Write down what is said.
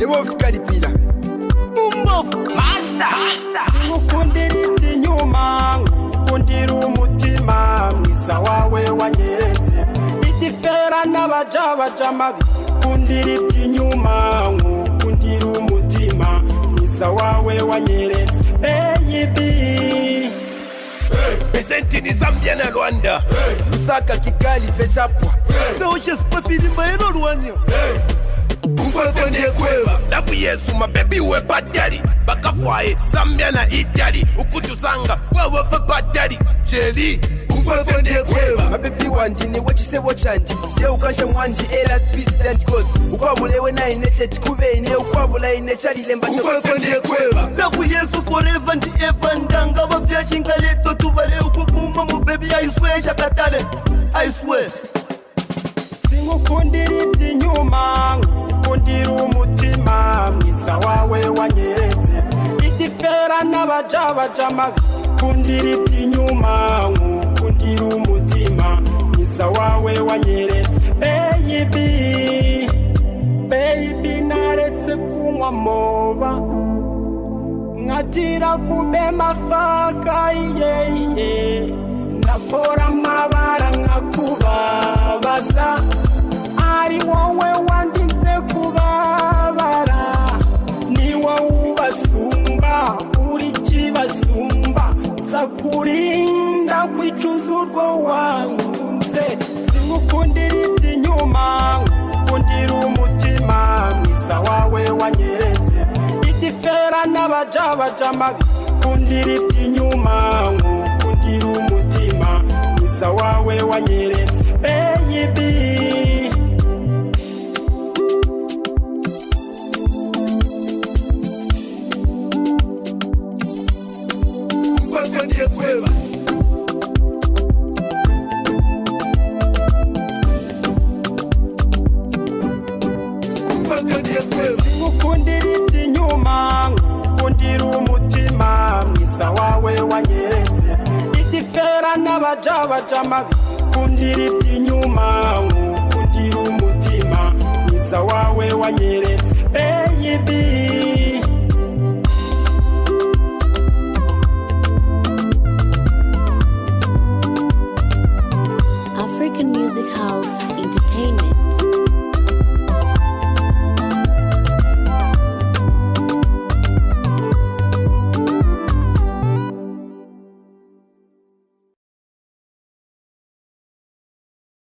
Ewo fikalipila Mumbofu Master Ukundira ibyinyuma Ukundira umutima Mwiza wawe wanyeretse Idifera n'abaja mabi Ukundira ibyinyuma Ukundira umutima Mwiza wawe wanyeretse Baby Besenti ni Zambia na Rwanda Lusaka Kigali Fechapwa Naoshe spafiri mbaero Rwanda Umfafo ndiye kweba Lafu Yesu mabebi uwe badari Bakafwae Zambia na Italy Ukutusanga wawa fa badari Jelly Umfafo ndiye kweba Mabebi wandi ni wachise wachandi Ye ukansha mwandi ela speed and cause Ukwabulewe na inetet kubene Ukwabula inechali lemba Umfafo ndiye kweba Lafu Yesu forever ndi ever Ndanga wafyashinga leto tubale Ukubuma mubebi I swear shakatale I swear Ukundira ibyinyuma Ukundira umutima Mwiza wawe wanyeretse Idifera n'abaja mabi Ukundira ibyinyuma Ukundira umutima Mwiza wawe wanyeretse Baby naretse kunywa moba Nkatira kubema faka Nakora amabara nkakubabaza Ari wowe wanditse kubabara Ni wowe ubasumba uri kibasumba Nzakurinda kwicuza urwo wankunze Singukundira ibyinyuma Ukundira umutima Mwiza wawe wanyeretse Idifera n'abaja mabi Ukundira ibyinyuma Ukundira umutima Mwiza wawe wanyeretse Baby Ukundira ibyinyuma Ukundira umutima Mwiza wawe wanyeretse Idifera n'abaja mabi Ukundira ibyinyuma Ukundira umutima Mwiza wawe wanyeretse Baby African Music House Entertainment.